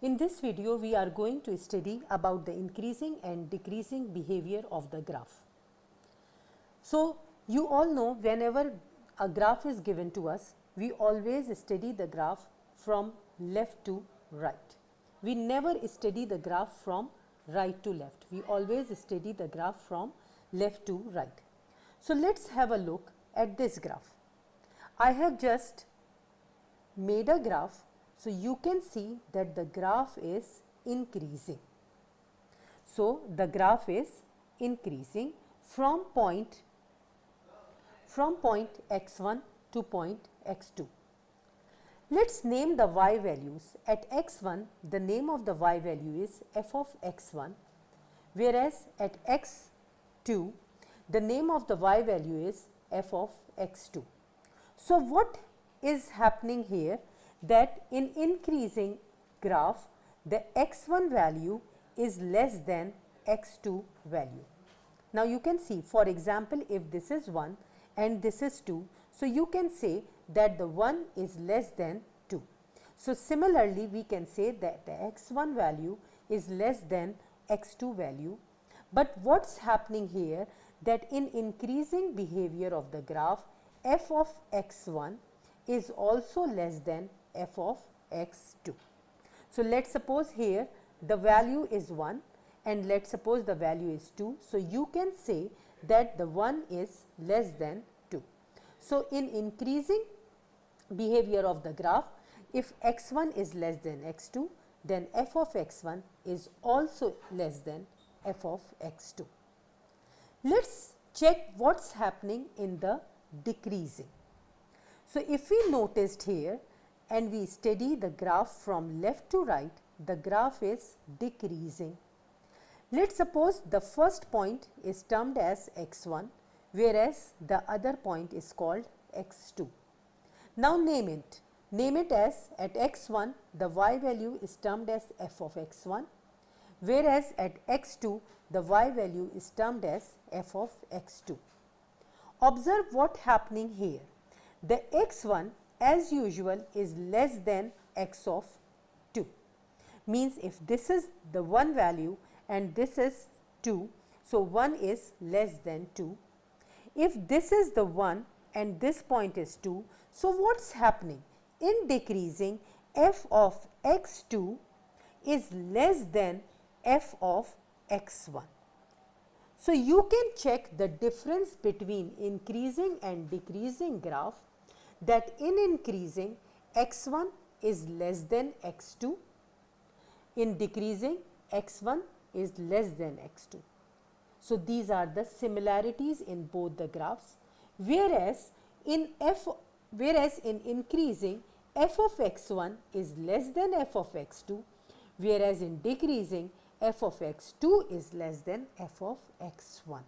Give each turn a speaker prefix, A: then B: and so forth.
A: In this video, we are going to study about the increasing and decreasing behavior of the graph. So, you all know whenever a graph is given to us, we always study the graph from left to right. We never study the graph from right to left. We always study the graph from left to right. So, let us have a look at this graph. I have just made a graph, so you can see that the graph is increasing. So, the graph is increasing from point x1 to point x2. Let us name the y values. At x1, the name of the y value is f of x1, whereas at x2, the name of the y value is f of x2. So, what is happening here, that in increasing graph, the x1 value is less than x2 value. Now, you can see, for example, if this is 1 and this is 2, so you can say that the 1 is less than 2. So, similarly, we can say that the x1 value is less than x2 value. But what is happening here, that in increasing behavior of the graph, f of x1 is also less than f of x2. So, let us suppose here the value is 1 and let us suppose the value is 2. So, you can say that the 1 is less than 2. So, in increasing behavior of the graph, if x1 is less than x2, then f of x1 is also less than f of x2. Let us check what is happening in the decreasing. So, if we noticed here and we study the graph from left to right, the graph is decreasing. Let us suppose the first point is termed as x1, whereas the other point is called x2. Now, name it. Name it as at x1 the y value is termed as f of x1, whereas at x2 the y value is termed as f of x2. Observe what happening here. The x1 as usual is less than x of 2. Means if this is the 1 value and this is 2, so 1 is less than 2. If this is the 1 and this point is 2, so what is happening? In decreasing, f of x2 is less than f of x1. So, you can check the difference between increasing and decreasing graph, that in increasing x1 is less than x2, in decreasing x1 is less than x2. So, these are the similarities in both the graphs, whereas in increasing f of x1 is less than f of x2, whereas in decreasing f of x2 is less than f of x1.